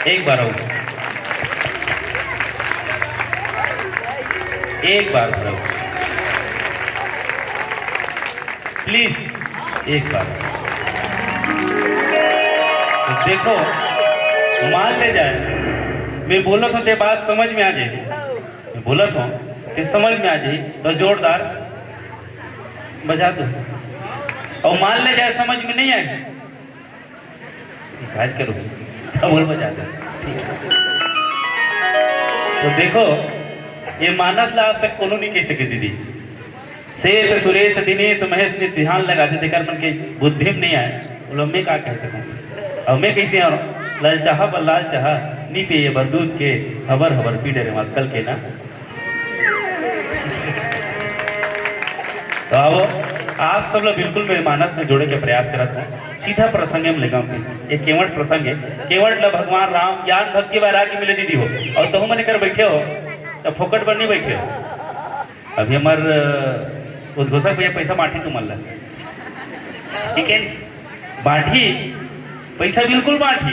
एक बार आओ, एक बार भरो प्लीज, एक बार। तो देखो, मान ले जाए मैं बोलत हूँ ते बात समझ में आ जाए, मैं बोलत हूँ ते समझ में आ जाए तो जोरदार बजा दो, और मान ले जाए समझ में नहीं आए आज करो तो बोल बजा दो, ठीक है। तो देखो ये मानस ला आज तक कोनो नहीं कह सके दीदी, शेष सुरेश दिनेश महेश ने ध्यान लगाते थे कर मन के बुद्धि में नहीं आए, बोलो मैं क्या कह सकूँ, और मैं कैसे आ रहा हूँ लाल चाह पर लाल चाह नी पे ये बरदूत के हबर हबर पीड़े रे मात कल के ना। तो अब आप सब लोग बिल्कुल मेरे मानस में जोड़े के प्रयास करत हूँ, सीधा प्रसंग में लेगा एक केवट प्रसंग है, केवट ला भगवान राम ज्ञान भक्ति वैराग्य मिले दीदी हो, और तुम मैंने कर बैठे हो तो फोकट पर नहीं बैठे हो। अभी हमार उद्घोषक भैया पैसा बांटी तुम्हारा, ठीक है, बांटी पैसा बिल्कुल बांटी,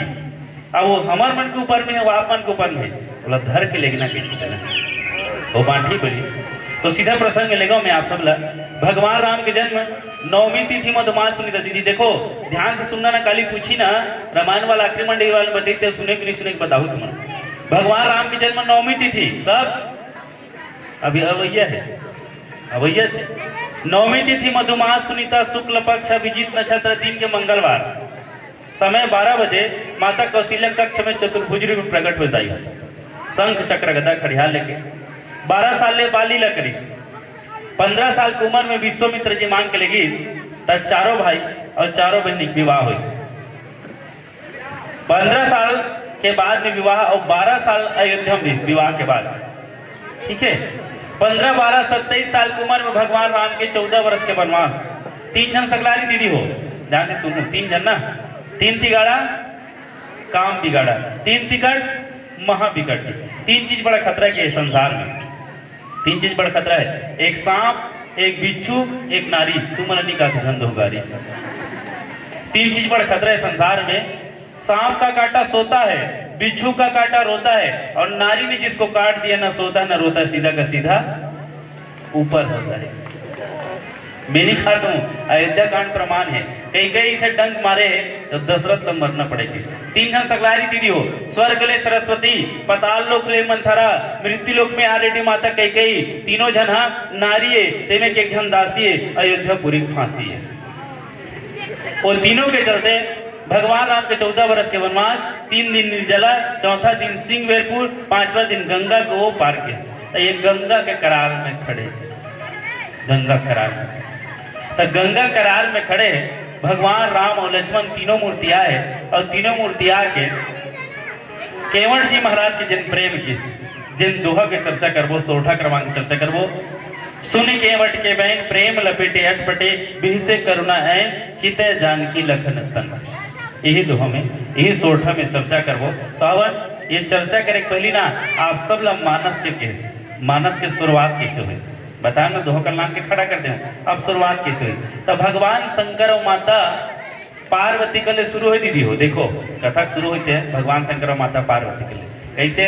अब वो हमार मन के ऊपर में है, वो आप मन के ऊपर में है, बोला धर के लेना कैसे करना, वो बांटी बोली। तो सीधा प्रसंग में लेगा मैं आप सब ला, भगवान राम के जन्म नवमी तिथि मधुमास पुनीत। दीदी देखो ध्यान से सुनना ना, काली पूछी ना रामायण वाला आखिरी मंडी वाले बताते सुने कि नहीं सुने बताऊँ तुम्हारा। भगवान राम के जन्म नवमी तिथि कब, अभी अवैया है, अवैया है नवमी तिथि मधुमास पुनीता शुक्ल पक्ष अभिजीत नक्षत्र दिन के मंगलवार, समय 12 बजे माता कौशल्या कक्ष में चतुर्भुज रूप प्रकट हो जाई, शंख चक्र गदा खड़ियाल लेके 12 साल ले बाली ला करीस, 15 साल की उम्र में विश्वामित्र जी मांग के लगी तब चारों भाई और चारों बहन विवाह हुई, 15 साल के बाद में विवाह और 12 साल अयोध्या में विवाह के बाद, ठीक है। 15, 12, 27 साल की उम्र में भगवान राम के 14 वर्ष के वनवास, 3 जन सगलारी दीदी हो, ध्यान से सुनो, 3 जन ना, 3 तिगाड़ा काम बिगाड़ा, 3 तिकट महा बिगड़, 3 चीज बड़ा खतरा है संसार में, 3 चीज बड़ा खतरा है, एक सांप, एक बिच्छू, एक नारी, तुम मन नहीं कहा धन धोगारी, 3 चीज बड़ा खतरा है संसार में। सांप का काटा सोता है, बिच्छू का काटा रोता है, और नारी ने जिसको काट दिया ना सोता ना रोता, सीधा का सीधा ऊपर होता है। मैं नहीं खाता हूँ, अयोध्या कांड प्रमाण है, कई से डंक मारे तो दशरथ लोग मरना पड़ेगी। 3 जन सगलारी दीदी हो, स्वर्ग ले सरस्वती, पताल लोक ले मंथरा, मृत्यु लोक में आरेडी माता कई, तीनों जन हाँ नारी है, तेमे के एक जन दासी है, अयोध्यापुरी फांसी है। वो तीनों के चलते भगवान राम के 14 वर्ष के वनवास, 3 दिन निर्जला, चौथा दिन सिंहवेरपुर, 5वां दिन गंगा को पार के, तो ये गंगा के करार में खड़े, गंगा करार में, तो गंगा करार में खड़े भगवान राम और लक्ष्मण तीनों मूर्तियां है, और तीनों मूर्तियां के केवट जी महाराज के जिन प्रेम की जिन दोहा के चर्चा करबो, सोठा क्रमांक चर्चा करबो, सुन केवट के बहन प्रेम लपेटे अटपटे, बिहसे करुणा ऐन चिते जानकी लखन तन, यही दोहा में यही सोठा में चर्चा करबो। तो अब ये चर्चा करे पहली ना आप सब लोग मानस के केस, मानस के शुरुआत कैसे हुई बताया ना, दोहा का नाम के खड़ा कर दे, अब शुरुआत कैसे हुई। तो भगवान शंकर और माता पार्वती के लिए शुरू हुई दीदी हो, देखो कथा शुरू होते हैं भगवान शंकर और माता पार्वती के लिए कैसे।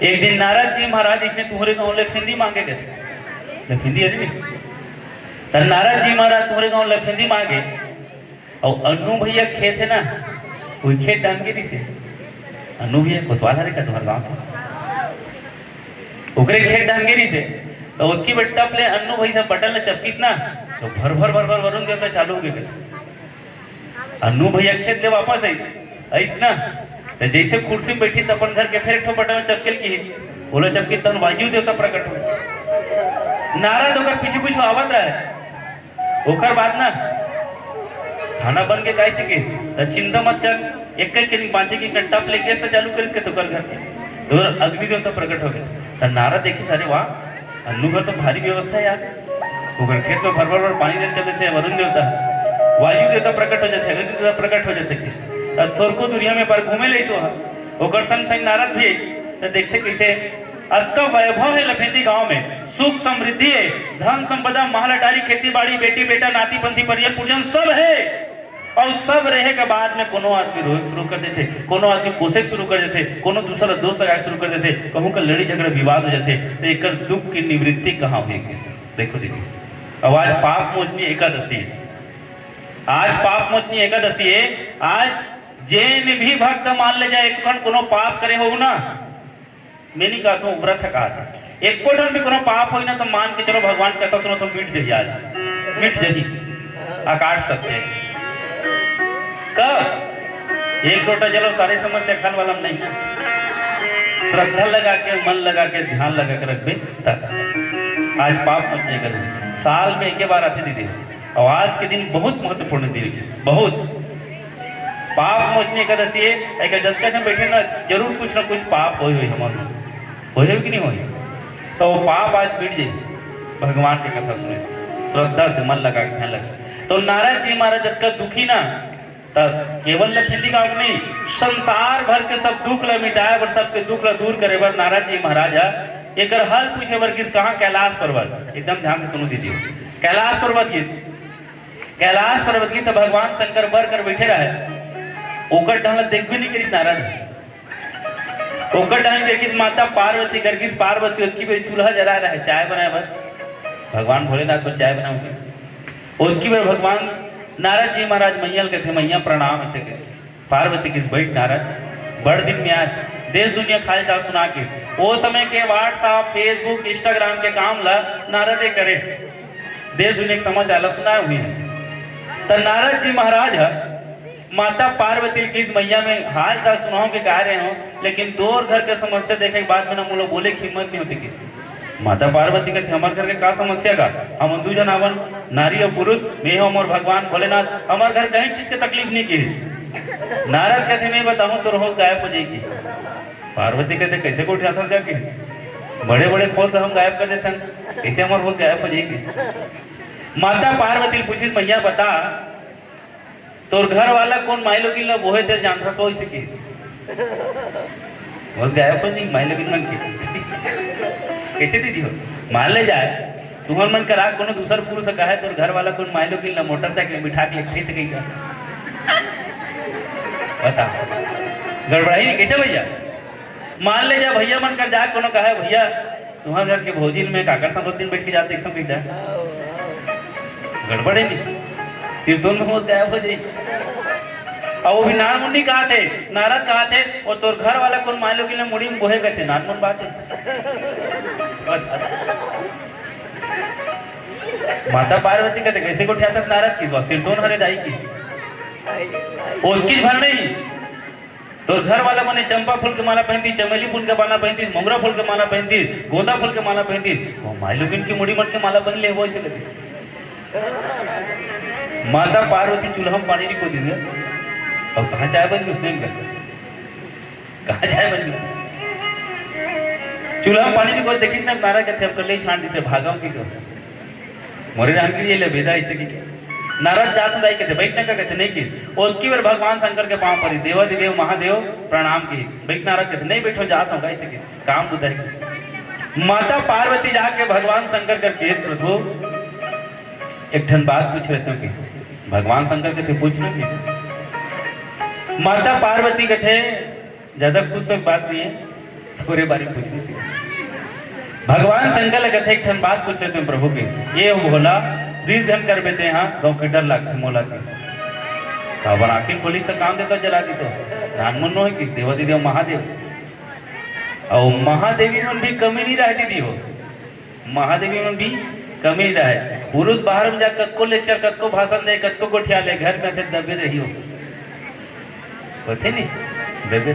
एक दिन नारद जी महाराज इसने तुम्हारे गाँव लफिंदी मांगे गए, लफिंदी है नहीं, तो नारद जी महाराज तुम्हारे गाँव लफिंदी मांगे, और अनु भैया खेत है ना, वही खेत डांगेरी से, अनु भैया कोतवाल हरे का तुम्हारा गाँव उकरे खेत डांगेरी से, तो उसकी बेटा प्ले अन्नू भाई सब बटन ले चपकीस ना, तो भर भर भर भर वरुण देवता चालू हो गए, अन्नू भैया खेत ले वापस आई ऐस ना, तो जैसे कुर्सी में बैठी तो अपन घर के फिर एक बटन में चपकेल की, बोलो चपकी तन वायु देवता प्रकट हो, नारद होकर पीछे पीछे आवत रहे, ओकर बाद ना खाना बन के कैसे के, तो चिंता मत कर, एक के बांचे की घंटा प्ले गैस चालू कर इसके तो कर घर के, तो अग्नि देवता प्रकट हो गए, तो नारद देखी सारे वाह अन्नू का तो भारी व्यवस्था है यार, उगर खेत में भर भर पानी दे चलते थे, वरुण देवता वायु देवता प्रकट हो जाते, अग्नि देवता प्रकट हो जाते, किस थोड़को दुनिया में पर घूमे ले सो ओकर संग संग नारद भी तो देखते कैसे अतका वैभव है लफेंदी गांव में, सुख समृद्धि है, धन संपदा, महल अटारी, खेती बाड़ी, बेटी बेटा, नाती पंथी, परिजन पुरजन सब है। और सब रहे के बाद में कोनो आदमी रोए शुरू कर देते, कोनो आदमी कोसे शुरू कर देते, कोनो दूसरा दोस्त लगाए शुरू कर देते, कहूँ का लड़ी झगड़ा विवाद हो जाते। तो एक दुख की निवृत्ति कहाँ हुई? देखो दीदी, अब आज पाप मोचनी एकादशी है, आज पाप मोचनी एकादशी है। आज जैन भी भक्त मान ले जाए एक कोनो पाप करे हो ना, मैं नहीं कहता हूँ, व्रत कहा था, एक कोठन भी कोनो पाप हो ना तो मान के चलो भगवान कहता सुनो तो मिट जाइए, आज मिट जाइए, आकाश सत्य कब एक लोटा जलो सारी समस्या खान वाला नहीं है। श्रद्धा लगा के, मन लगा के, ध्यान लगा के रख तब आज पाप पहुंचे कर साल में एक बार आते दीदी। और आज के दिन बहुत महत्वपूर्ण दिन है, बहुत पाप मोचने एकादशी है। जब तक हम बैठे ना जरूर कुछ ना कुछ पाप हो हमारे हो कि नहीं हो, तो वो पाप आज मिट जाए भगवान की कथा सुने से, श्रद्धा से मन लगा के ध्यान लगा। तो नारद जी महाराज जब तक दुखी ना, तब केवल लफेंदी गांव नहीं, संसार भर के सब दुख ला मिटाए और सबके दुख ला दूर करे बर नारद जी महाराज एक हल पूछे बर किस कहाँ? कैलाश पर्वत। एकदम ध्यान से सुनो दीजिए, कैलाश पर्वत की, कैलाश पर्वत की तो भगवान शंकर बर कर बैठे रहे, ओकर ढंग देख भी नहीं करी नारद, ओकर ढंग देखिस माता पार्वती गर्गिस पार्वती उसकी भी चूल्हा जला रहा है, चाय बनाए बर भगवान भोलेनाथ को चाय बना उसे, उसकी बार भगवान नारद जी महाराज मैया के थे, मैया प्रणाम ऐसे के पार्वती किस बैठ नारद बड़ दिन में आज देश दुनिया खाली चाल सुना के, वो समय के व्हाट्सएप फेसबुक इंस्टाग्राम के काम ला नारद करे, देश दुनिया के समाचार ला सुनाए हुए हैं। तो नारद जी महाराज माता पार्वती की मैया में हाल चाल सुनाओ के कह रहे हो, लेकिन दूर घर के समस्या देखे के बाद में ना मुझे बोले की हिम्मत नहीं होती किसी। माता पार्वती कहते हमारे घर के का समस्या का, हम दू जन आवन नारी और पुरुष, मैं हम और भगवान भोलेनाथ, हमारे घर कहीं चीज की तकलीफ नहीं की। नारद कहते मैं बताऊं तो रोज गायब हो जाएगी। पार्वती कहते कैसे को उठाता जाके, बड़े बड़े खोल से हम गायब कर देते हैं, कैसे हमारे रोज गायब हो जाएगी। माता पार्वती पूछी मैया बता तोर घर वाला कौन माई लोगी ला बोहे तेरे जानता सो इसे की बस गायब हो नहीं माई लोगी मन की कैसे दीदी हो? मान ले जाए तुम्हार मन करा कोनो दूसर पुरुष का है तो घर वाला कौन माइलो की मोटरसाइकिल बिठा के ले सकेगा? बता गड़बड़ाई नहीं कैसे भैया? मान ले जा भैया मन कर जा कोनो कहा है भैया तुम्हारे घर के भोजन में काकर सब दिन बैठ के जाते एकदम कहीं जाए गड़बड़े नहीं सिर तो में होश गायब हो जाए। और वो भी नार मुंडी कहा थे, नारद कहा थे और तोर घर वाला कौन माइलो की मुड़ी में बोहे गए थे, नार मुंड बात है। माता पार्वती कहते कैसे को उठाता नारद की बात सिर तो हरे दाई की और किस भर नहीं तो घर वाला मैंने चंपा फूल के माला पहनती, चमेली फूल के माला पहनती, मोगरा फूल के माला पहनती, गोंदा फूल के माला पहनती, वो माइलोगिन की मुड़ी मट के माला पहन ले वो ऐसे लगी। माता पार्वती चूल्हा में पानी नहीं को दी और कहाँ चाय बन गई उसने कहाँ चाय बन गई चूल्हा में पानी नहीं को देखी ना नारा कहते अब कर ले छांट दिसे भागा किस मोरे राम के लिए ले भेदा ऐसे की नारद जात दाई कहते बैठने का कहते नहीं की और उसकी बार भगवान शंकर के पांव पड़ी देवादिदेव महादेव प्रणाम की बैठ नारद कहते नहीं बैठो जात होगा ऐसे की काम बुधाई। माता पार्वती जाके भगवान शंकर करके प्रभु एक ठन बात पूछ रहे थे भगवान शंकर कहते पूछना किस माता पार्वती कहते ज्यादा खुश बात नहीं है थोड़े बारी पूछने से भगवान शंकर कहते एक ठन बात पूछ रहे थे प्रभु के ये भोला बीस जन कर बेते यहाँ गाँव के डर लगते मोला किस काबर आखिर पुलिस तो काम देता जला किसो धान मुन्नो है किस देवादिदेव महादेव और महादेवी में भी कमी नहीं रहती थी हो महादेवी में भी कमी नहीं रहे पुरुष बाहर में जा कतको लेक्चर कतको भाषण दे कतको गोठिया ले घर में थे दबे रही हो नहीं दबे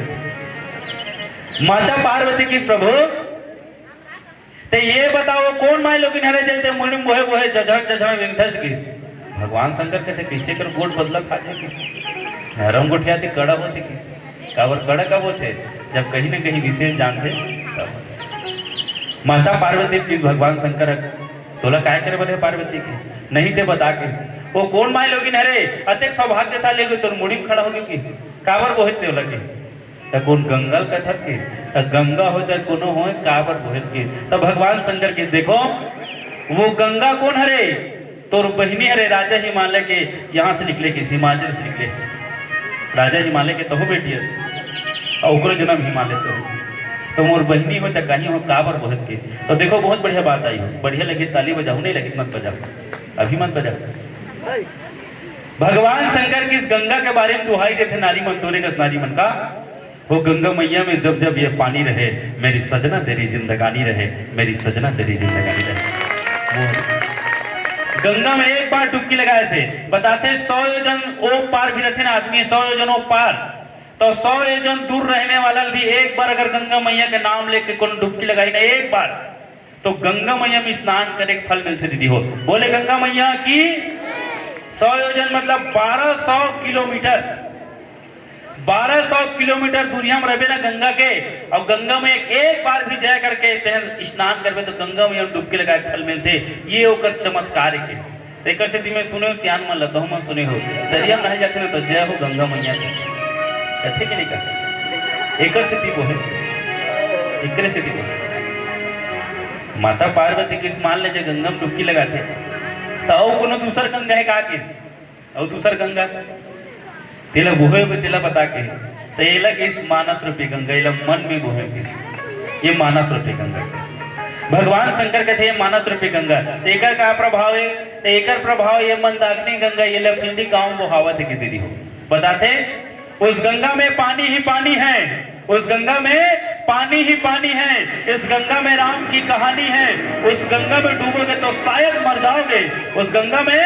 माता पार्वती किस प्रभु तो ये बताओ कौन माई लोग हरे जलते मुनि बोहे बोहे जझड़ जझड़ विंधस की भगवान शंकर कहते कैसे कर गोट बदला खा जाए नरम गोठिया थे कड़ा होते कि काबर कड़ा कब होते जब कहीं ना कहीं विशेष जानते तब माता पार्वती की भगवान शंकर तोला काय करे बोले पार्वती की नहीं थे बता के वो कौन माई लोग हरे अत्यक सौभाग्यशाली होगी तो मुड़ी में खड़ा होगी किस काबर बोहे ते लगे तो कौन गंगल कथस के तो गंगा हो चाहे कोनो हो काबर भोस के। तो भगवान शंकर के देखो वो गंगा कौन हरे तोर बहनी हरे राजा हिमालय के, यहाँ से निकले किस हिमाचल से निकले राजा हिमालय के तो हो बेटी और ओकरो जन्म हिमालय से हो, तो मोर बहनी हो तो कहीं हो काबर भोस के। तो देखो बहुत बढ़िया बात आई हो, बढ़िया लगी ताली बजाओ, नहीं लगी मत बजाओ, अभी मत बजाओ। भगवान शंकर की इस गंगा के बारे में दुहाई देते नारी मन तोरे का नारी मन का वो गंगा मैया में जब जब ये पानी रहे मेरी सजना तेरी जिंदगानी रहे, मेरी सजना तेरी जिंदगानी रहे। गंगा में एक बार डुबकी लगाए से बताते 100 योजन ओ पार भी रहते ना आदमी, 100 योजन ओ पार, तो 100 योजन दूर रहने वाला भी एक बार अगर गंगा मैया के नाम लेके कौन डुबकी लगाई ना एक बार, तो गंगा मैया में स्नान करे फल मिलते दीदी हो। बोले गंगा मैया की 100 योजन मतलब 1200 किलोमीटर, 1200 किलोमीटर दूरिया में रहे ना गंगा के, और गंगा में एक बार भी जाया करके स्नान करबे तो गंगा में डुबकी लगा फल मिलते। ये ओकर चमत्कार है। एक से में सुने हो सियान मन लता हूँ सुने हो दरिया नहीं जाते ना तो जय हो गंगा मैया के कहते कि नहीं कहते। एक से वो है एक से माता पार्वती किस मान ले गंगा में डुबकी लगाते तो कोनो दूसर गंगा है का किस और दूसर गंगा तेला बोहे तेला बता के तो ये किस मानस रूपी गंगा ये मन में बोहे किस ये मानस रूपी गंगा। भगवान शंकर कहते हैं मानस रूपी गंगा एकर का प्रभाव है तो एकर प्रभाव ये मंदाकिनी गंगा ये लफिंदी गांव बहावत है कि दीदी हो बताते उस गंगा में पानी ही पानी है, उस गंगा में पानी ही पानी है, इस गंगा में राम की कहानी है। उस गंगा में डूबोगे तो शायद मर जाओगे, उस गंगा में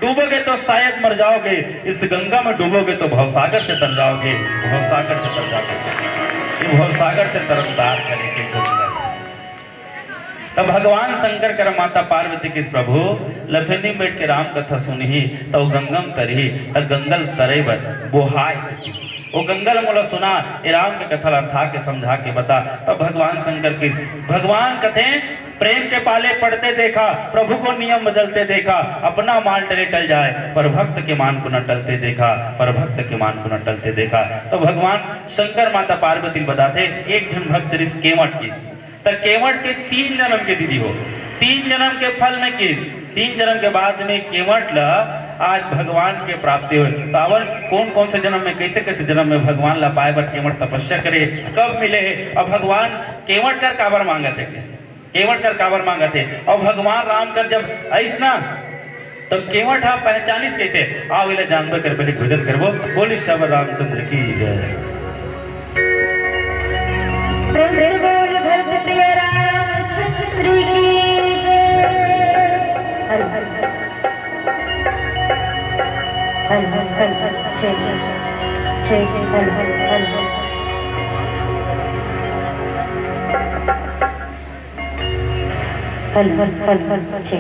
डूबोगे तो शायद मर जाओगे, इस गंगा में डूबोगे तो भवसागर से तर जाओगे, भवसागर से तर जाओगे, भवसागर से तरफदार करेंगे। तब भगवान शंकर कर माता पार्वती के प्रभु लफेंदी बैठ के राम कथा सुनी तो गंगम तरही तब गंगल तरे बर बोहाय सकी वो गंगल मोला सुना ए राम के कथा अर्था के समझा के बता। तब भगवान शंकर की भगवान कथे प्रेम के पाले पड़ते देखा, प्रभु को नियम बदलते देखा, अपना मान टले टल जाए पर भक्त के मान को न टलते देखा, पर भक्त के मान को न टलते देखा। तो भगवान शंकर माता पार्वती बताते एक जन भक्त ऋष केवट की तो केवट के 3 जन्म के दीदी हो, 3 जन्म के फल में की 3 जन्म के बाद में केवट ला आज भगवान के प्राप्ति हुए। तो अवन कौन कौन से जन्म में कैसे कैसे जन्म में भगवान ला पाए बर केवट तपस्या करे कब मिले है और भगवान केवट कर काबर मांगा थे किस केवट कर काबर मांगा थे और भगवान राम कर जब ऐसा तो केवट हा पहचानिस कैसे आओ इला जानवर कर पहले भोजन करबो। बोली सब रामचंद्र की जय। प्रेम से बोल भक्त प्रिय रामचंद्र की जय। हर हर हर हर हर हर जय जय जय हर हर हर हर हर हर हर जय।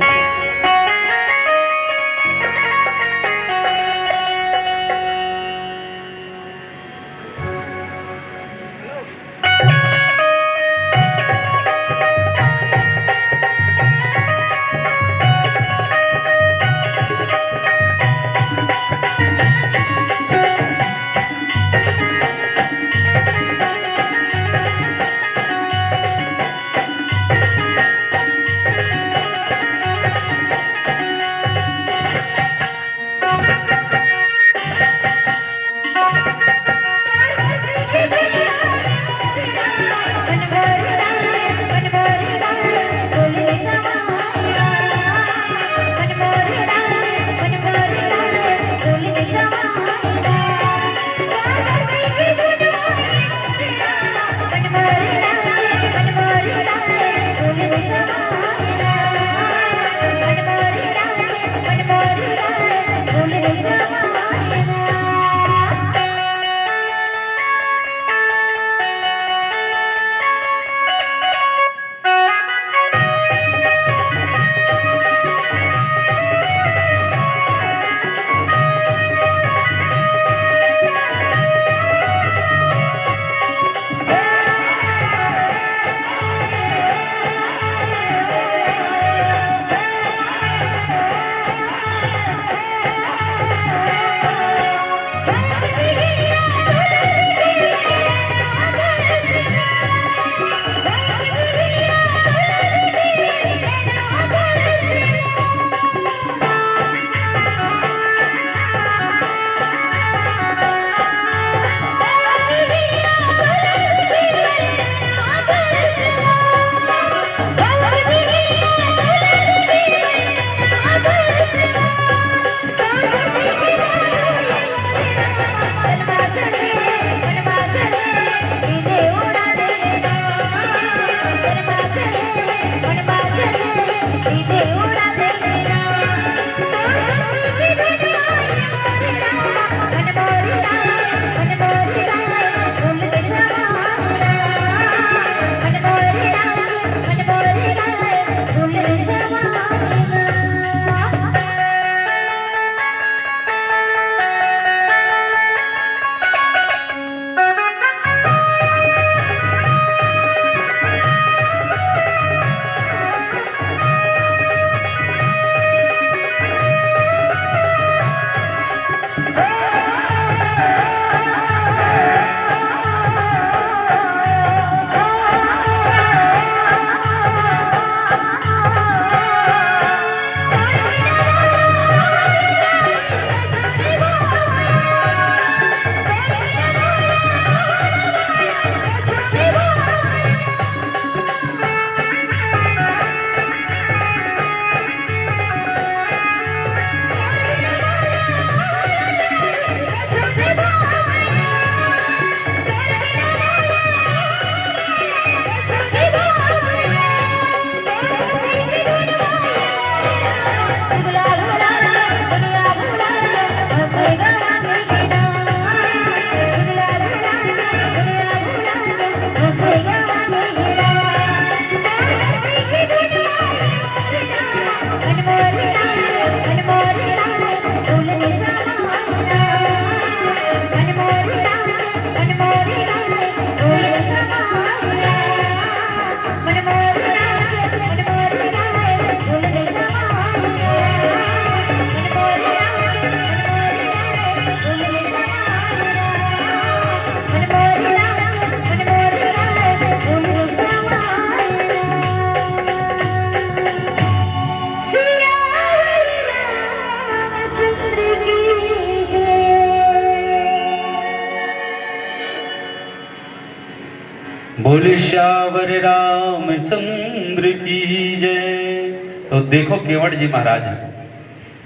बोले श्यावर रामचंद्र की जय। तो देखो केवट जी महाराज हैं,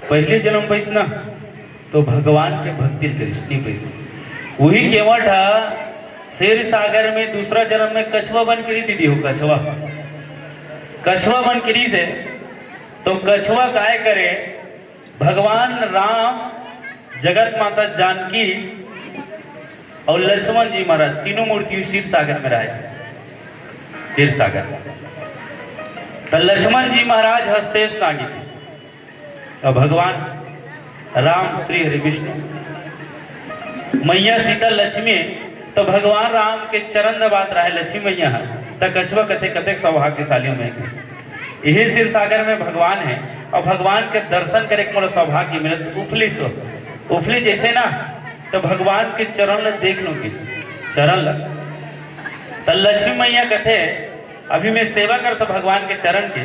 पहले जन्म पैस ना तो भगवान के भक्ति कृष्ण पैस, वही केवट शेर सागर में दूसरा जन्म में कछुआ बन करी दीदी हो, कछुआ बन करी से तो कछुआ काय करे, भगवान राम, जगत माता जानकी और लक्ष्मण जी महाराज तीनों मूर्ति क्षीर सागर में रहे, क्षीर सागर। तो लक्ष्मण जी महाराज शेष नागी, तो भगवान राम श्री हरि विष्णु, मैया सीता लक्ष्मी, तो भगवान राम के चरण दबात रहे लक्ष्मी मैया, तो कछुआ कथे कथे सौभाग्यशालियों में यही क्षीर सागर में भगवान है, और भगवान के दर्शन करे मोला सौभाग्य मिले। तो उफली जैसे ना, तो भगवान के चरण ल देख लो, किस चरण ल, तो लक्ष्मी मैया कथे अभी मैं सेवा करता भगवान के चरण के,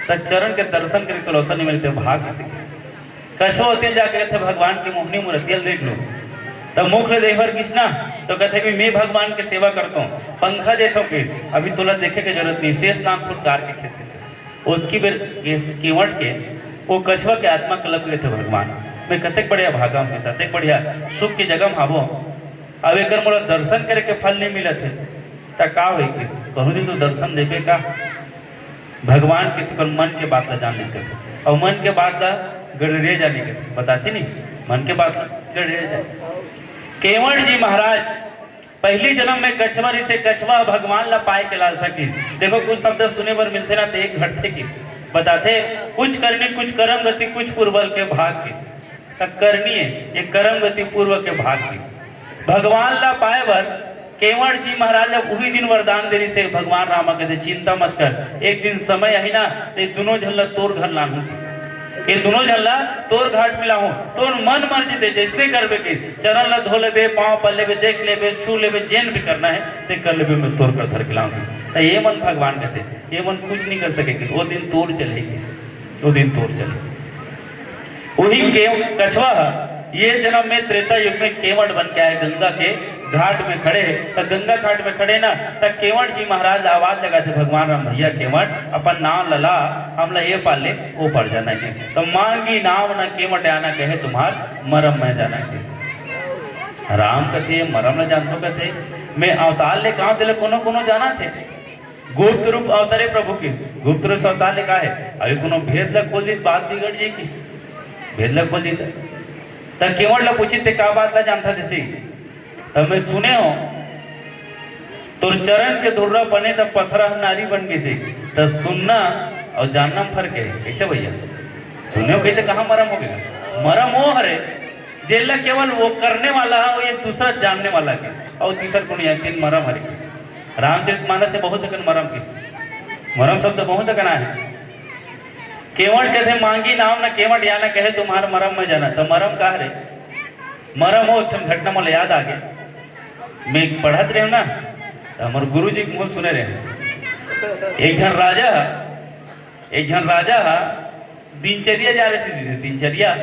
तो चरण के दर्शन करे तो अवसर नहीं मिलते भाग्य से। कछुआ होते जाके कथे भगवान की मोहनी मूर्तियां देख लो, तब मुख ले देखकर किसना, तो कहते भी मैं भगवान की सेवा करता हूँ, पंखा देता हूँ, फिर अभी तुला देखे की जरूरत नहीं। शेष नागपुर कार के खेत उसकी बेर केवट के वो कछुआ के आत्मा कलप गए थे भगवान, मैं कतेक बढ़िया भागा के साथ एक बढ़िया सुख की जगह हावो, अब एक मोला दर्शन करे के फल नहीं मिला थे, तो का हो किस कहूँ दिन तो दर्शन देवे का, भगवान किसी पर मन के बात ला जान ले सकते, और मन के बात ला गड़रिया जाने के बताते नहीं, मन के बात ला गड़रिया जाए। केवट जी महाराज पहली जन्म में कछुआ से कछुआ भगवान ला पाए के लाल सकी। देखो कुछ शब्द सुने पर मिलते ना, तो एक घटते किस बताते, कुछ करनी कुछ कर्म गति कुछ पूर्वल के भाग किस, करनी है ये कर्म गति पूर्व के भाग किस। भगवान ला पाए बर केवट जी महाराज जब वही दिन वरदान देरी से भगवान रामा कहते चिंता मत कर, एक दिन समय आई ना तो दोनों झल्ला तोर घर लानू, ये दोनों झल्ला तोर घाट मिला हूँ, तोर मन मर्जी दे जैसे करबे के, चरण ला धो लेबे, पाँव पल लेबे, देख लेबे, छू लेबे, जेन भी करना है ते कर लेबे, मैं तोर कर धर के लाऊंगी। तो ये मन भगवान कहते, ये मन कुछ नहीं कर सकेगी, वो दिन तोड़ चलेगी, वो दिन तोड़ चले। वही कछुआ ये जन्म में त्रेता युग में केवट बन के आए, गंगा के घाट में खड़े, तो गंगा घाट में खड़े ना, तब केवट जी महाराज आवाज लगा थे भगवान राम, भैया केवट अपन नाम लला, हमला ये पाल ले वो पड़ जाना है, तो मांगी नाम न केवट आना कहे तुम्हार मरम में जाना है। राम कथे मरम न जानतो कथे, मैं अवतार ले कहाँ दिले कोनो कोनो जाना थे, गुप्त रूप अवतारे प्रभु की, गुप्त रूप अवतार ले का है, अभी कोनो भेद लग बोल दी बात बिगड़ जाए किस, भेद लग बोल दी तब केवट ला पूछी ते का बात ला जानता से, तब मैं सुने हो तो चरण के धुर्रा बने तब पथरा नारी बन गई से, तो सुनना और जानना में फर्क है कैसे भैया, सुने हो कहते कहाँ मरम हो गया, मरम वो हरे जेल केवल वो करने वाला है, वो ये दूसरा जानने वाला किस, और तीसरा कौन है तीन मरम हरे किस। रामचरितमानस से बहुत अकन मरम किस, मरम शब्द बहुत अकन है। केवट कहते मांगी नाम न केवट या न कहे तुम्हारा मरम में जाना, तो मरम कहा रे, मरम हो तुम घटना मोले याद आ गया, मैं पढ़त रहे ना तो हमारे गुरु जी मुँह सुने रहे, एक जन राजा दिनचर्या जा रहे थे, दिनचर्या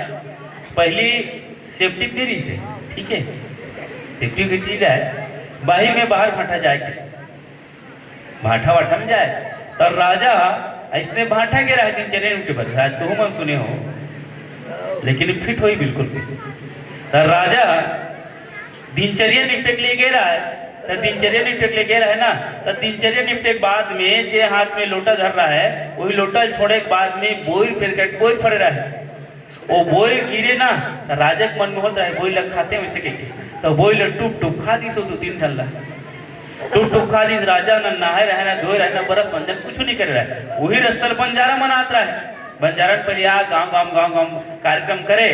पहली सेफ्टी नहीं से, ठीक है सेफ्टी की जाए, बाही में बाहर भाटा जाए किस, भाटा वाटा में जाए, तो राजा इसने भाटा गिरा है दिनचर्या उनके बस, आज तो मन सुने हो लेकिन फिट हो बिल्कुल किसी, तो राजा दिनचर्या निपटे के लिए गे रहा है, तो दिनचर्या निपटे के लिए गे रहा है ना, तो दिनचर्या निपटे के बाद में जे हाथ में लोटा धर रहा है, वही लोटा छोड़े के बाद में बोई फिर कर बोई फड़े रहा है, वो बोई गिरे ना, तो राजा के मन में होता है बोई लग खाते वैसे के, तो बोई लग टूप टूप खा दी, सो 2-3 ठल्ला टूप टूप खा दी, राजा न नहाए रहे ना धोए रहे ना बरस बंधन कुछ नहीं कर रहा है, वही रस्तल बंजारा मनात रहा है, बंजारन पर या गाँव कार्यक्रम करे,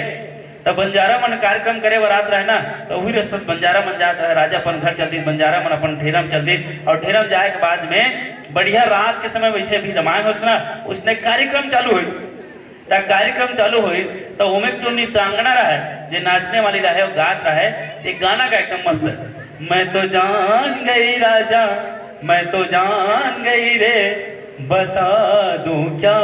तो बंजारा मन कार्यक्रम करे बरात रहे ना, तो वही रास्ते बंजारा मन जाता है, राजा अपन घर चलती, बंजारा मन अपन ढेरम चलती, और ढेरम जाए के बाद में बढ़िया रात के समय वैसे भी रामायण होता ना, उसने कार्यक्रम चालू हुई, तो कार्यक्रम चालू हुई तो उमें जो नृत्यांगना रहा है, जो नाचने वाली रहा है, वो गात रहा है, एक गाना का एकदम मस्त है, मैं तो जान गई राजा मैं तो जान गई रे, बता दूं क्या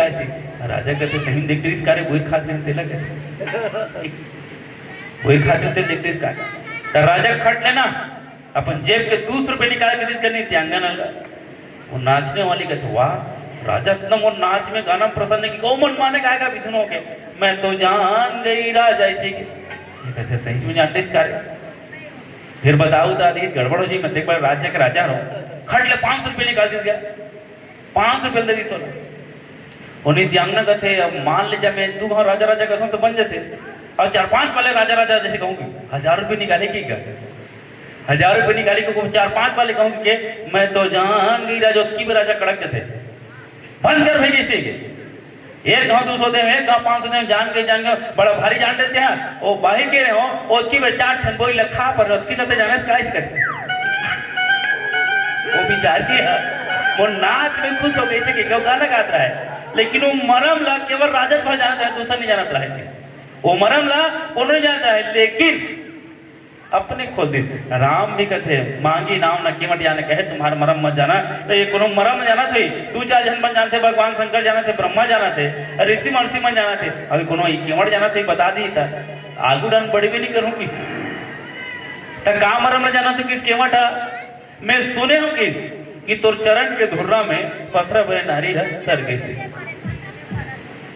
ऐसे। राजा कहते सही देखते इस कार्य वही खाते हैं तेला कहते वही खाते थे देखते इस कार्य, तो राजा खट लेना अपन जेब के 200 रुपये निकाल के जिसका नहीं त्यांगन लगा वो नाचने वाली कहते वाह राजा इतना मोर नाच में गाना प्रसन्न है कि कौ मन माने गाएगा विधुन हो के मैं तो जान गई राजा ऐसे की ये कहते सही में जानते इस कार्य फिर बताऊ तो आदि गड़बड़ हो जी मैं एक बार राज्य के राजा रहो खट ले 500 रुपये निकाल दीस गया 500 रुपये दे दी सोना उन्हें त्यांगना कहते अब मान ले जा मैं तू वहाँ राजा राजा कहता तो बन जाते और 4-5 वाले राजा राजा जैसे कहूँगी 1000 रुपये निकाले की क्या 1000 रुपये निकाली को 4-5 वाले कहूँगी कि मैं तो जान गई राजा की भी राजा कड़क थे बंद कर भाई इसे के एक गाँव 200 दे एक गाँव 500 दे जान गए बड़ा भारी जान देते हैं वो बाही के रहे हो और की वे 4 ठन बोई लखा पर की लगते जाने से काहे कहते वो बेचारी है वो नाच में खुश हो गई से कि गाना गाता है लेकिन वो मरम ला केवल राजा भर जानता है दूसरा नहीं जानता है वो मरम ला वो नहीं जानता है लेकिन अपने खोल दी राम भी कहते मांगी नाम न कीमत जाने कहे तुम्हारा मरम मत जाना तो ये कोनो मरम जाना थे 2-4 जन बन जानते भगवान शंकर जाना थे ब्रह्मा जाना थे ऋषि महर्षि मन जाना थे अभी कोनो कीमत जाना थे बता दी था आगू डान बड़ी भी नहीं करूँ किस तो का मरम न जाना तो किस कीमत है मैं सुने हूँ किस कि तोर चरण के धुर्रा में पत्थर बने नारी है तर कैसे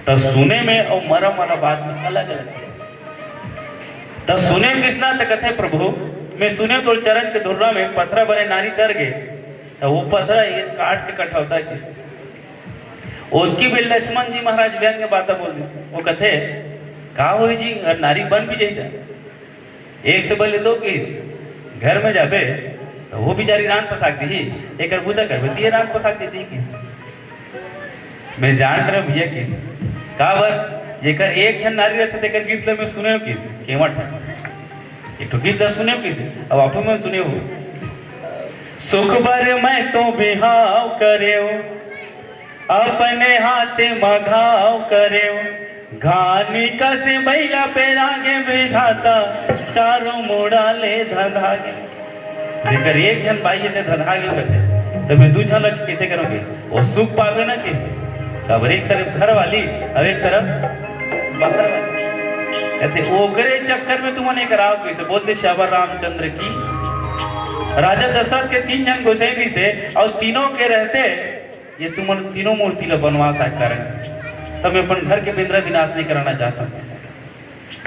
तो सुने में और मरम वाला बात में अलग अलग तो सुने किसना तो कहते प्रभु मैं सुने तो चरण के धुर्रा में पत्थर बने नारी तर गए तो वो पत्थर ये काट के कटा होता है किस उनकी भी लक्ष्मण जी महाराज व्यंग के बात बोल दी वो कहते कहा हो जी अगर नारी बन भी जाता एक से बोले दो कि घर में जाबे तो वो बेचारी रान पसाक दी एक बुदा कर दिए रान पसाक देती कि मैं जान रहा भैया किस कहा बार जेकर एक जन नारी रहते तेकर गीत में सुने हो किस केवट है एक तो गीत सुने हो किस अब आप में सुने हो सुख बर मैं तो बिहाव करे अपने हाथे मघाव करे घानी कसे बैला पे रागे विधाता चारों मुड़ा ले धधागे जेकर एक जन बाई थे धधागे कहते तो मैं दूसरा लग कैसे करोगे वो सुख पावे ना कैसे अब एक तरफ घर वाली और एक तरफ बाहर वाली कहते ओकरे चक्कर में तुमने कराओ कैसे बोलते श्यावर रामचंद्र की राजा दशरथ के 3 जन गोसाई से और तीनों के रहते ये तुम तीनों मूर्ति ला बनवास आए कारण तो मैं अपन घर के बेंद्रा विनाश नहीं कराना चाहता हूँ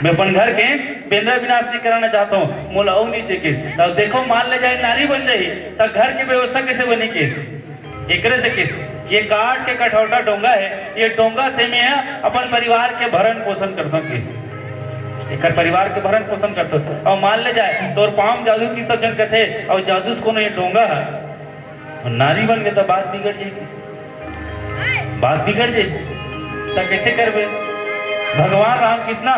मैं अपन घर के बेंद्रा विनाश नहीं कराना चाहता हूँ मोला और नीचे के तो देखो मान ले जाए नारी बन जाए तो घर की व्यवस्था कैसे बनी कैसे एकरे से कैसे ये काट के कठौटा डोंगा है ये डोंगा से मैं अपन परिवार के भरण पोषण करता हूँ कैसे एक परिवार के भरण पोषण करता हूँ और मान ले जाए तो और पाम जादू की सब जन कहते और जादू को ये डोंगा है और नारी बन गए तो बात बिगड़ जाएगी बात बिगड़ जाएगी तो कैसे करबे भगवान राम कृष्णा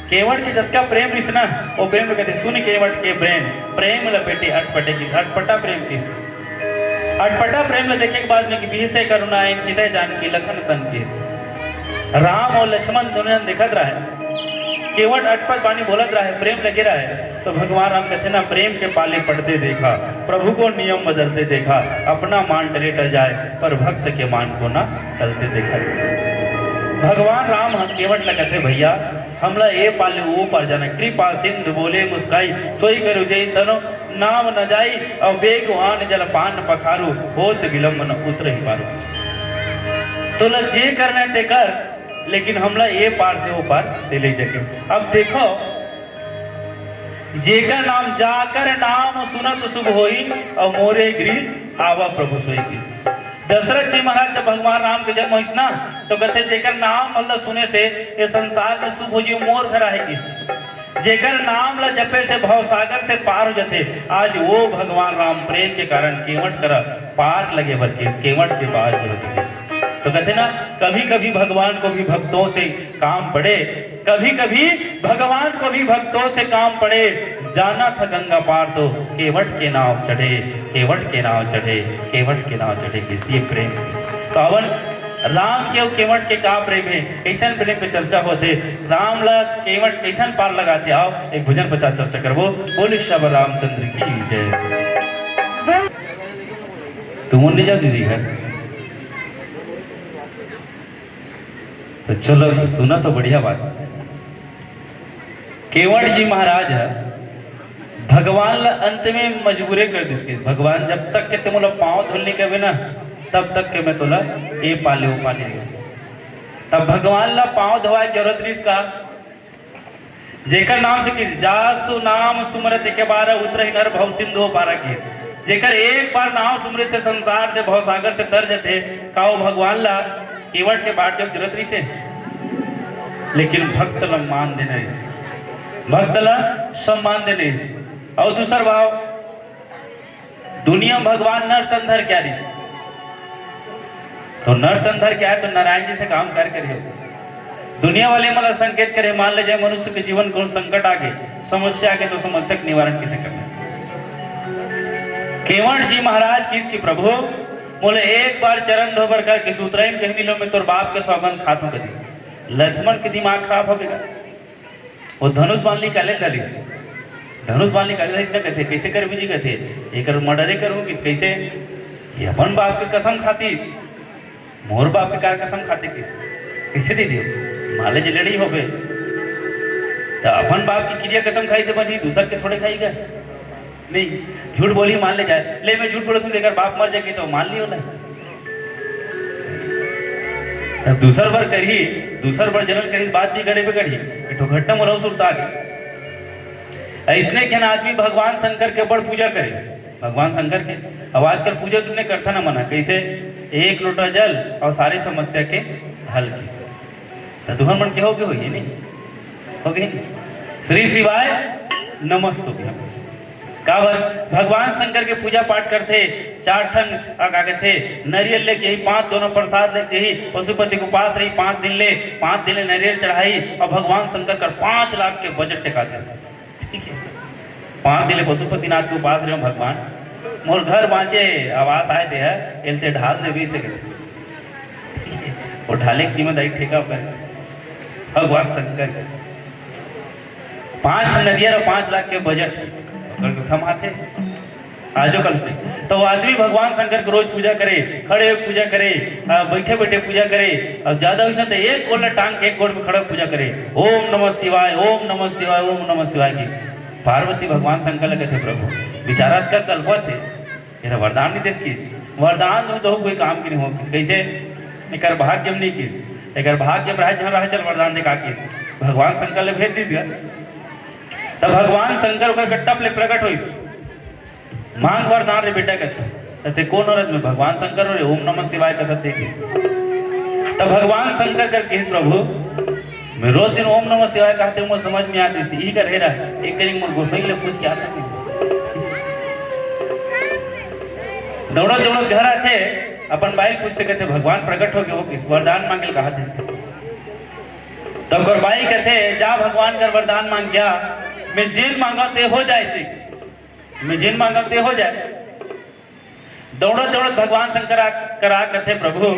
केवट के जब का प्रेम रिसना वो प्रेम कहते सुन केवट के प्रेम लपेटे अटपटे की अटपटा प्रेम किस अटपटा प्रेम में देखे के बाद में कि बीसे करुणा इन चितय जानकी लखन तन के राम और लक्ष्मण दोनों देखत रहे केवट अटपट पानी बोलत रहे प्रेम लगे रहे तो भगवान राम कहते ना प्रेम के पाले पड़ते देखा प्रभु को नियम बदलते देखा अपना मान टले टल जाए पर भक्त के मान को ना टलते देखा भगवान राम हम केवट लगते भैया हमला ए पाले वो पर जाना कृपा सिंधु बोले मुस्काई सोई करू जय तनो नाम न जाई और बेगवान जल पान पखारू होत विलंब न उतर ही पारू तो ल जे करने ते कर लेकिन हमला ए पार से वो पार ते ले जाके अब देखो जेकर नाम जाकर नाम सुनत शुभ होई और मोरे गृह आवा प्रभु सोई किस दशरथ जी महाराज जब भगवान राम के जन्म हुई ना तो कहते जेकर नाम अल्लाह सुने से ये संसार में शुभ हो जी मोर घर है किस जेकर नाम ला जपे से भव सागर से पार हो जाते आज वो भगवान राम प्रेम के कारण केवट कर पार लगे बर किस केवट के पार किस तो कहते ना कभी कभी भगवान को भी भक्तों से काम पड़े कभी कभी भगवान को भी भक्तों से काम पड़े जाना था गंगा पार तो केवट के नाव चढ़े केवट के नाव चढ़े केवट के नाव चढ़े किसी प्रेम तो अवन राम के केवट के का प्रेम है कैसन प्रेम पे चर्चा होते राम ला केवट कैसन पार लगाते आओ एक भजन पचास चर्चा करबो बोले श्याम रामचंद्र की जय तुम नहीं जाओ दीदी घर तो चलो सुना तो बढ़िया बात केवट जी महाराज है भगवान ला अंत में मजबूरे कर दिसके भगवान जब तक के तुम पाँव धुलने के बिना तब तक के मैं तोला ये पाले वो पाले तब भगवान ला पाँव धोवाए जरूरत नहीं इसका जेकर नाम से किस जासु नाम सुमरत के बार उतर नर भव सिंधु पारा के जेकर एक बार नाम सुमरे से संसार से भव सागर से तर जाते का वो भगवान ला केवट के बाट जब जरूरत नहीं से लेकिन भक्त ला मान देना इसे भक्त ला सम्मान देने इसे और दूसरा भाव दुनिया भगवान नर तंधर क्या रिस तो नर तंधर क्या है तो नारायण जी से काम कर करे दुनिया वाले मतलब संकेत करे मान ले जाए मनुष्य के जीवन को संकट आगे समस्या आगे तो समस्या का निवारण किसे करना केवट जी महाराज किसकी प्रभु बोले एक बार चरण धोबर कर किस उतराइन कहीं मिलो में तोर बाप के सौगंध खातू कदी लक्ष्मण के दिमाग खराब हो गया वो धनुष बांधली काले दलिस धनुष बांधली काले दलिस न कहते कैसे कर बीजी कहते एक मर्डरे करूँ किस कैसे ये अपन बाप के कसम खाती मोर बाप के कार कसम खाते किस कैसे दे दियो माले जे लड़ी हो गए तो अपन बाप की क्रिया कसम खाई थे बनी दूसर के थोड़े खाई गए नहीं झूठ बोली मान ले जाए ले मैं झूठ बोला देकर बाप मर जाएगी तो मान लियो ना दूसर बार करी दूसर बार जनन करी बात भी गड़े पे करी तो घटना मोला सुरता गई इसने क्या आदमी भगवान शंकर के बड़ पूजा करे भगवान शंकर के अब आजकल पूजा तुमने करता ना मना कैसे एक लोटा जल और सारी समस्या के हल किसे तो दुहन मन के हो गए हो ये नहीं हो गए श्री शिवाय नमस्तु का भगवान शंकर के पूजा पाठ करते 4 ठन क्या कहते नारियल लेके यही 5 दोनों प्रसाद लेके यही पशुपति को पास रही 5 दिन ले नारियल चढ़ाई और भगवान शंकर कर 5 लाख के बजट टिका दे ठीक है 5 दिन ले पशुपतिनाथ के उपास रहे भगवान मोर घर बाँचे आवास आए थे एलते ढाल दे भी से वो ढाले की कीमत आई ठेका पर भगवान शंकर 5 नरियर और 5 लाख के बजट थमाते आजो कल तो वो आदमी भगवान शंकर को रोज पूजा करे खड़े होकर पूजा करे बैठे बैठे पूजा करे और ज्यादा उसने तो एक गोल टांग के एक गोल में खड़े पूजा करे ओम नमः शिवाय ओम नमः शिवाय ओम नमः शिवाय की पार्वती भगवान शंकर लगे थे प्रभु विचारात का कल्पा थे मेरा वरदान नहीं देश की वरदान तो कोई काम की नहीं हो किस कैसे एक भाग्य नहीं किस एक भाग्य रहा जहाँ रहा चल वरदान देखा किस भगवान शंकर ने भेज दीजिए तब भगवान शंकर का टप ले प्रकट हुई मांग वरदान रे बेटा कहते कौन औरत में भगवान शंकर रे ओम नमः शिवाय कहते किस तब भगवान शंकर कर किस प्रभु मैं रोज दिन ओम नमः शिवाय कहते मुझे समझ में आती सी यही का रह रहा एक करी मुझे गोसाई ले पूछ के आता किस दौड़ो दौड़ो घर आते अपन बाइल पूछते कहते भगवान प्रकट हो गए वो किस वरदान मांगे कहा थे तब बाई कहते जा भगवान कर वरदान मांग गया मैं जिन मांगा ते हो जाए सी मैं जिन मांगा ते हो जाए दौड़त दौड़त भगवान शंकर करा करते प्रभु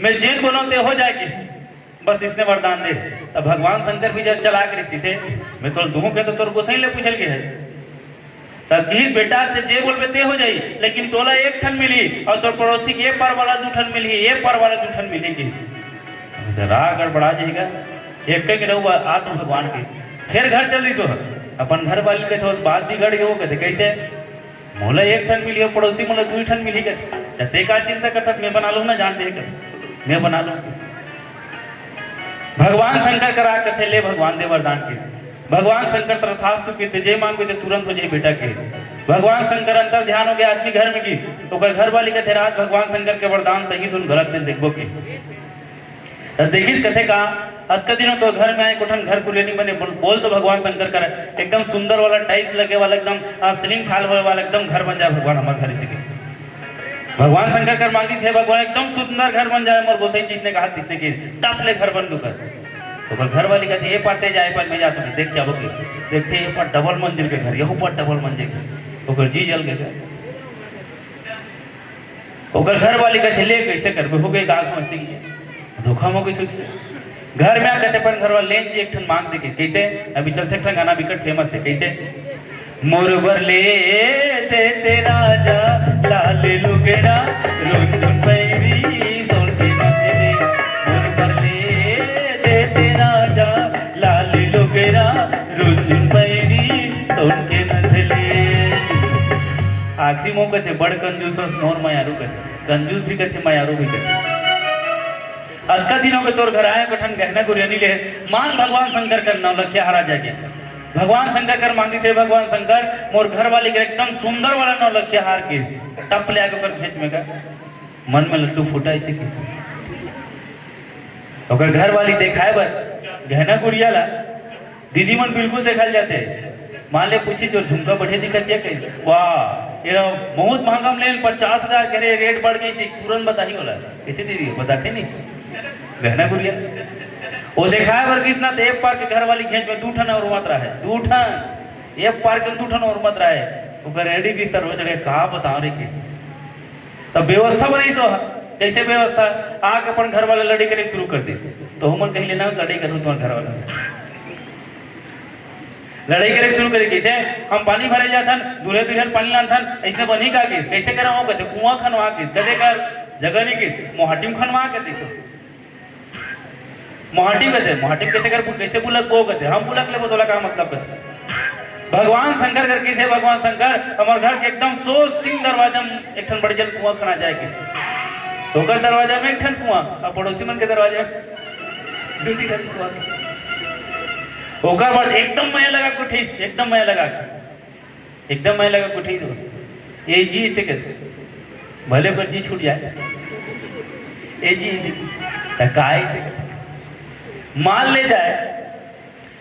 मैं जिन बोलो ते हो जाए किस बस इसने वरदान दे तब भगवान शंकर भी जब चला कर किसे मैं तो दूँ के तो तोर गोसाई ले पूछल के है तब की बेटा ते जे बोल ते हो जाई लेकिन तोला 1 ठन मिली और तोर पड़ोसी के 1 पर वाला 2 ठन मिली 1 पर वाला 2 ठन मिली की राह गड़बड़ा जाएगा एक के रहुआ आत्म भगवान के फिर घर चल रही सो अपन घर वाली के तो बात भी गड़ गए वो कहते कैसे मोला 1 ठन मिली और पड़ोसी मोला 2 ठन मिली कहते ते का चिंता करता मैं बना लूँ ना जानते है मैं बना लूँ भगवान शंकर करा कहते ले भगवान दे वरदान के भगवान शंकर तथास्तु के जय मांग के तुरंत हो जाए बेटा के भगवान शंकर अंतर ध्यान हो गया आदमी घर में की तो घर वाली कहते रात भगवान शंकर के वरदान सही तुम गलत दिन देखबो की देखिस कथे का अतका दिनों तो घर में आए कोठन घर को लेनी बने बोल तो भगवान शंकर कर एकदम सुंदर वाला टाइल्स लगे वाला एकदम सीलिंग फाल वाला एकदम घर बन जाए भगवान हमारे घर से भगवान शंकर कर मांगी थे भगवान एकदम सुंदर घर बन जाए मोर गोसाई जिसने कहा तिसने की टप ले घर बन दो कर तो घर वाली कहते ये पाते जाए पर मैं जाता नहीं देख जाओ देखते ये पर डबल मंजिल के घर यहू पर डबल मंजिल के जी जल के घर वाली कहते ले कैसे कर हो गई आग में से धोखा में कैसे घर में कहते पर घर वाले लेन जी एक ठन मांग देखे कैसे अभी चलते ठन गाना बिकट फेमस है कैसे मोरबर ले दे तेरा जा लाल लुगड़ा रुंदुन पैरी सोन के नथे मोरबर ले दे तेरा जा लाल लुगड़ा रुंदुन पैरी सोन के नथे महाटी मोह कथे बड़ कंजूस मोर मायारू कथे कंजूस भी कथे मायारू भी कथे अक्का दिनों के तोर घर आए कठन गहना गुरियनी ले मान भगवान शंकर कर नौलखिया हरा जाके भगवान शंकर कर मांगी से भगवान शंकर मोर घर वाली के एकदम सुंदर वाला नौलखिया हार केस टप ले आके कर खेच में का मन में लड्डू फूटा ऐसे केस ओकर घर वाली देखाए बर गहना गुड़िया ला दीदी मन बिल्कुल देखल जाते मान ले पूछी जो झुमका बढ़े दिखत है कहीं वाह ये बहुत महंगा में ले 50,000 कह रहे रेट बढ़ गई थी तुरंत बताही वाला कैसे दीदी बताते नहीं गहना गुड़िया वो देखाए बर कितना तो एक पार के घर वाली खेच में 2 ठन और मत रहा है 2 ठन एक पार के 2 ठन और मत रहा है ओकर रेडी की तरह जगह कहा बताओ रे किस तब व्यवस्था बनाई सो कैसे व्यवस्था आके अपन घर वाले लड़ाई करे शुरू कर दी तो हम कहीं लेना लड़ाई करूँ तुम्हारे घर वाला लड़ाई करे शुरू करे कैसे हम पानी भरे जाथन दूल्हे दुल्हन पानी लाथन ऐसे बनी का किस कैसे करा हो कहते कुआं खनवा किस कदे कर जगह नहीं किस मोहाटी में खनवा कहते सो मोहाटी कहते मोहाटी कैसे कर कैसे बुलक वो कहते हम बुलक ले बोला का मतलब कहते भगवान शंकर कर किसे भगवान शंकर हमारे घर के एकदम सो सिंह दरवाजा में एक ठन बड़ी जल कुआं खना जाए किसी तो कर दरवाजा में एक ठन कुआं और पड़ोसी मन के दरवाजा में 2 ठन कुआं ओकर बाद एकदम माया लगा कुठीस एकदम माया लगा एकदम माया लगा कुठीस ये जी इसे कहते भले पर जी छूट जाए ये जी इसे काय से मान ले जाए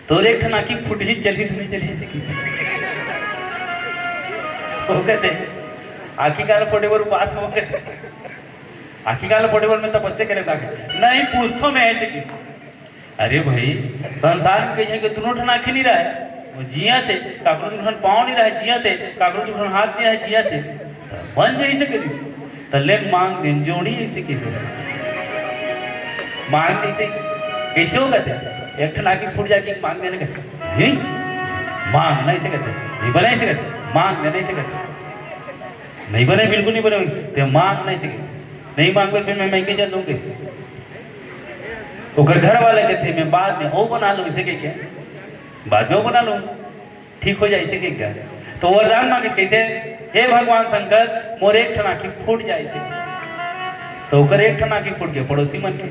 तो एक ठन आखी फुट ही चली धुनी चली से किसी वो कहते आखी काल फोटे पर पास हो गए आखी काल फोटे पर में तपस्या करे नहीं पूछतो में है किसी अरे भाई संसार में कहीं के दोनों ठन आँखें नहीं रहे वो जिया थे काकरो दुठन पाँव नहीं रहे जिया थे काकरो दुठन हाथ नहीं रहे जिया थे बन जाए ऐसे करी तले मांग दे जोड़ी ऐसे कैसे मांग ऐसे कैसे होगा थे एक ठन आँखें फूट जाके मांग देने का मांग नहीं से कहते नहीं बने ऐसे कहते मांग देने से कहते नहीं बने बिल्कुल नहीं बने तो मांग नहीं से कहते नहीं मांग फिर मैं कैसे दूँ कैसे ओकर घर वाले कहते मैं बाद में वो बना लूँ इसे क्या बाद में वो बना लूँ ठीक हो जाए इसे क्या तो वरदान मांगिस कैसे हे भगवान शंकर मोर एक ठन आँखी फूट जाए इसे तो ओकर एक ठन आँखी फूट गया पड़ोसी मन के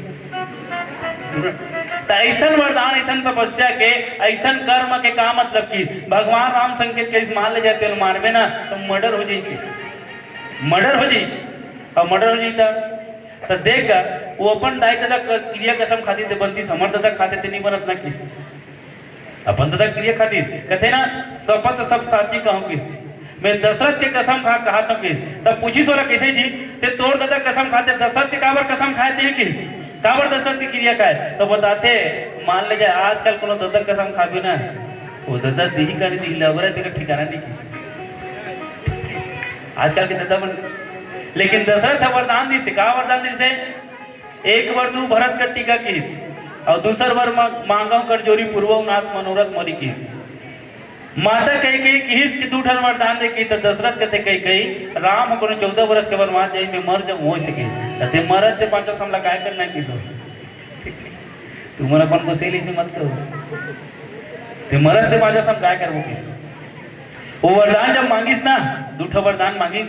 तो ऐसा वरदान ऐसा तपस्या के ऐसा कर्म के का मतलब कि भगवान राम संकेत के इस मान ले जाते मारबे ना तो मर्डर हो जाए मर्डर हो जाए और मर्डर हो जाता तो देख वो अपन दाई दादा क्रिया कसम खाती थे बनती हमर दादा खाते थे नहीं बनत ना किस अपन दादा क्रिया खाती कहते ना शपथ सब साची कहूँ किस मैं दशरथ के कसम खा कहा तो किस तब पूछी सोरा कैसे जी ते तोड़ दादा कसम खाते दशरथ के काबर कसम खाए थे किस काबर दशरथ की क्रिया खाए तो बताते मान ले जाए आजकल कोनो दादा कसम खाबे ना वो दादा दी का नहीं दी लवरा तेरा ठिकाना नहीं आजकल के दादा बन लेकिन दशरथ वरदान दी से का वरदान दी से एक बार तू भरत कर टीका की और दूसर बार मांगो कर जोरी पूर्व नाथ मनोरथ मोरी की माता कही किस की 2 ठन वरदान दे की तो दशरथ कहते कही राम को 14 वर्ष के वनवास जाई में मर जब हो सके ते मरत से 5 हमला काय करना किस तुम अपन को सही लिखने मत करो ते मरत से 5 हम काय करबो किस वो वरदान जब मांगिस ना 2 ठन वरदान मांगी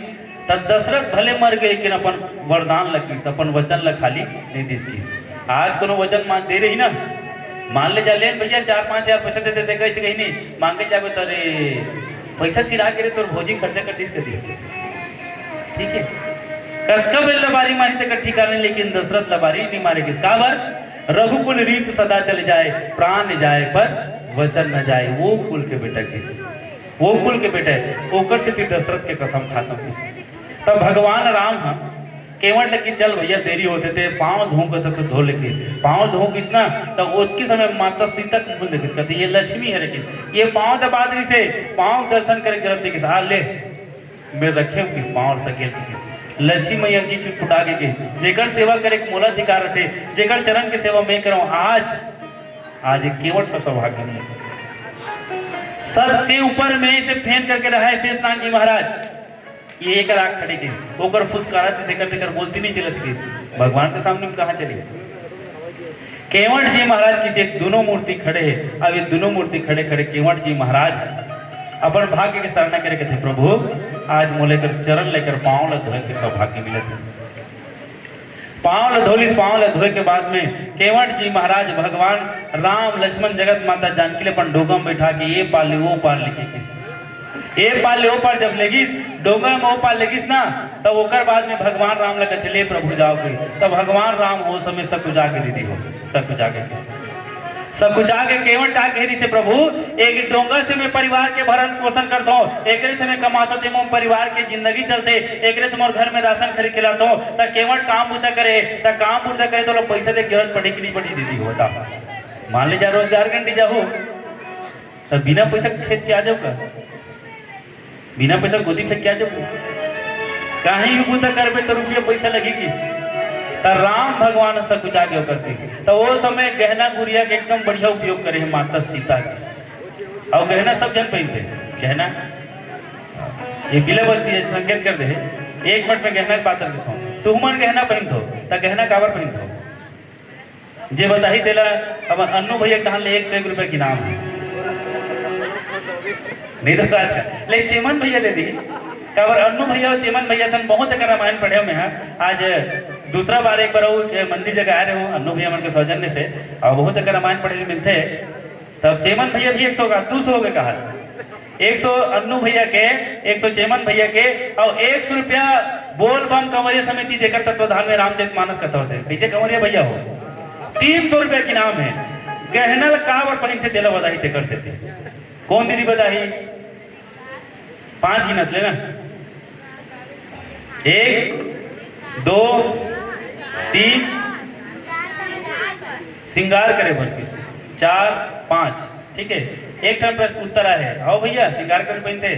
तब दशरथ भले मर गए लेकिन अपन वरदान लकीस अपन वचन ल खाली नहीं दिस किस आज कोनो वचन मान दे रही ना मान ले जा लेन भैया 4-5 हजार पैसा दे देते कैसे कहीं नहीं मांग के जाबे तो रे पैसा सिरा के रे तोर भोजी खर्चा कर दिस कर दिए ठीक है कब लबारी मारी तक ठिकाने लेकिन दशरथ लबारी नहीं मारे किस का बार रघुकुल रीत सदा चले जाए प्राण जाए पर वचन न जाए वो कुल के बेटा किस वो कुल के बेटा ओकर से दशरथ के कसम खाता किस तब भगवान राम हाँ केवल लगी चल भैया देरी होते थे पाँव धोकर तो धो लेके पाँव धो किस ना तो उसके समय माता सीता को देखिस कहते ये लक्ष्मी है लेकिन ये पाँव दबाद से पाँव दर्शन करे गिरफ्ते किस आ ले मैं रखे हूँ किस पाँव सकेल किस लक्ष्मी मैया जी चुटपुटा के जेकर सेवा करे मोला अधिकार थे जेकर चरण की सेवा मैं करूँ आज आज केवट का सौभाग्य नहीं सबके ऊपर में से फेंक करके रहा है शेष नाग जी महाराज ये एक राग खड़े के ओकर फुसकारा से कर बोलती नहीं चलत के भगवान के सामने में कहाँ चले केवट जी महाराज किसी एक दोनों मूर्ति खड़े हैं अब ये दोनों मूर्ति खड़े खड़े केवट जी महाराज अपन भाग्य के सामना करे कहते प्रभु आज मोले कर चरण लेकर पाँव ल धोए के सौभाग्य मिले थे। पाँव ल धोलिस, पाँव ल धोए के बाद में केवट जी महाराज भगवान राम लक्ष्मण जगत माता जानकी ले अपन डोगा में बैठा के ये पाल ले वो पाल लेके किसी ये पाल ले वो पाल जब लेगी डोगा में वो पाल लेगिस ना तब ओकर बाद में भगवान राम लगे थे ले प्रभु जाओ गई तब भगवान राम हो समय सब कुछ आके दीदी हो सब कुछ आके किसी सब कुछ आके केवट आ घेरी से प्रभु एक डोंगा से मैं परिवार के भरण पोषण करता हूँ, एक से मैं कमाता थे मोम परिवार की जिंदगी चलते, एक से मोर घर में राशन खरीद खिलाता हूँ, तब केवट काम पूछा करे तब काम पूछा करे तो लोग पैसा दे जरूरत पड़े कि नहीं पड़ी दीदी होता मान ले जा रोजगार घंटी जाओ तब बिना पैसा खेत के आ जाओ का बिना पैसा गोदी फेंक के आ जाओ कहीं भी पूछा कर तो रुपया पैसा लगी किस तो राम भगवान सब कुछ आगे करते तो वो समय गहना गुड़िया के एकदम बढ़िया उपयोग करे माता सीता के और गहना सब जन पहनते गहना ये किले बस्ती है संकेत कर दे 1 मिनट में गहना की बात करता हूँ तू मन गहना पहनतो तो गहना काबर पहनतो जे बताही देला अब अन्नू भैया कहा ले 101 रुपये की नाम है नहीं तो बात का ले चेमन भैया ले दी काबर अन्नू भैया और चेमन भैया सन बहुत एक रामायण पढ़े में है आज दूसरा बार एक बार मंदिर जगह आ रहे हो अन्नू भैया मन के सौजन्य से और बहुत एक रामायण पढ़े मिलते तब चेमन भैया भी 100 का 200 के कहा 100 अन्नू भैया के 100 चेमन भैया के और 100 रुपया बोल बम कंवरिया समिति जेकर तत्वाधान में रामचरित मानस करता होते कैसे कंवरिया भैया हो 300 रुपया की नाम है गहनल कावर पहनते तेला बधाई ते कर सकते कौन दीदी बधाई 5 गिनत लेना 1 2 3 श्रृंगार करे भरकिस 4 5 ठीक है एक टर्म प्रश्न उत्तर आए आओ भैया श्रृंगार करे पहनते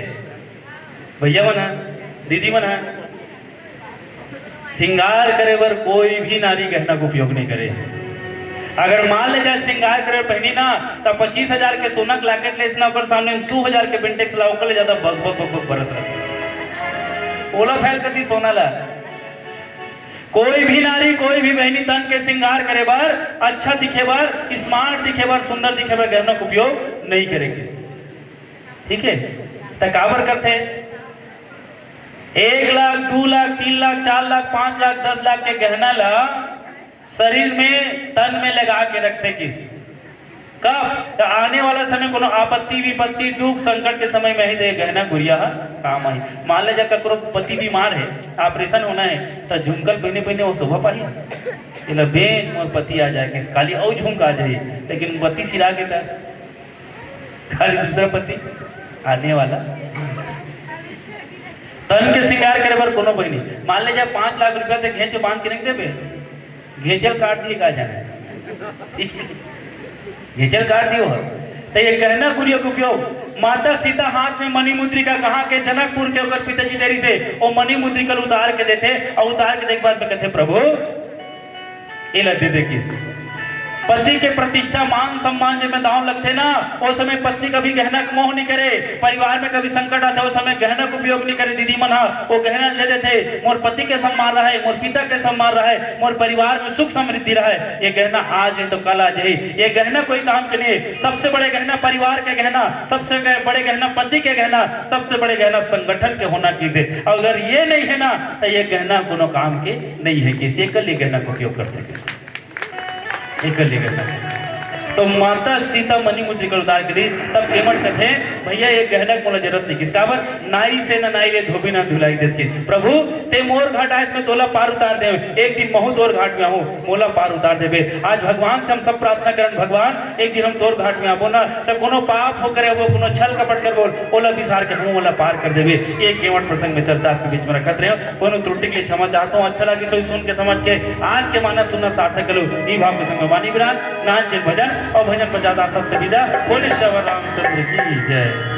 भैया बना दीदी बना श्रृंगार करे बर कोई भी नारी गहना का उपयोग नहीं करे अगर मान ले जाए श्रृंगार करे पहनी ना तो 25,000 के सोना के लॉकेट ले इतना ऊपर सामने 2,000 के बेंटेक्स ला ओकर ले ज्यादा बग बग बग बग बरत रहे ओला फैल कर दी सोना ला कोई भी नारी कोई भी बहनी तन के श्रृंगार करे बार अच्छा दिखे बार स्मार्ट दिखे बार सुंदर दिखे बार गहनों का उपयोग नहीं करेगी ठीक है तकाबर करते 1 लाख 2 लाख 3 लाख 4 लाख 5 लाख 10 लाख के गहना ला शरीर में तन में लगा के रखते किस कब तो आने वाला समय को आपत्ति विपत्ति दुख संकट के समय में ही दे गहना गुड़िया काम आई मान ले जा करो पति बीमार है ऑपरेशन होना है तो झुमकल पहने पहने वो शोभा पाई बेच मोर पति आ जाए किस खाली और झुमका आ जाए लेकिन पति सिरा के था खाली दूसरा पति आने वाला तन के श्रृंगार करे बार कोनो बहनी मान ले जा 5 लाख रुपया से घेचे बांध के रख देवे घेचल काट दिए का जाना ठीक है घेचल काट दियो तो ये गहना गुड़िया का उपयोग माता सीता हाथ में मणि मुद्रिका कहा के जनकपुर के अगर पिताजी देरी से वो मणि मुद्रिका उतार के देते और उतार के देख बाद में कहते प्रभु ये दे दे किस पति के प्रतिष्ठा मान सम्मान जब में दांव लगते ना उस समय पत्नी कभी गहना का मोह नहीं करे परिवार में कभी संकट आता है उस समय गहना का उपयोग नहीं करे दीदी मना वो गहना दे देते मोर पति के सम्मान रहा है मोर पिता के सम्मान रहा है मोर परिवार में सुख समृद्धि रहा है ये गहना आज नहीं तो कल आ जाए ये गहना कोई काम के नहीं सबसे बड़े गहना परिवार के गहना सबसे बड़े गहना पति के गहना सबसे बड़े गहना संगठन के होना कीजिए अगर ये नहीं है ना तो ये गहना कोनो काम के नहीं है किसी एक गहना का उपयोग करते तो माता सीता मणि मुद्रिका उतार के दी तब केमट कहते भैया ये गहना को जरूरत नहीं किसका पर नाई से न नाई ले धोबी ना धुलाई देते प्रभु ते मोर घाट आज में तोला पार उतार दे एक दिन महू तोर घाट में आऊँ मोला पार उतार देवे आज भगवान से हम सब प्रार्थना करें भगवान एक दिन हम तोर घाट में आबो ना तो कोनो पाप हो करे वो कोनो छल कपट कर बोल ओला विसार के हम ओला पार कर देवे ये केवट प्रसंग में चर्चा के बीच में रखत रहे कोनो त्रुटि के लिए क्षमा चाहता हूँ अच्छा लगी सोई सुन के समझ के आज के मानस सुनना सार्थक करो ई भाव के संग वाणी विराट नाच भजन और भजन पचास आप सबसे विदा बोले श्री रामचंद्र की जय।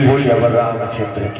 बोलिए श्याम रामचंद्र की।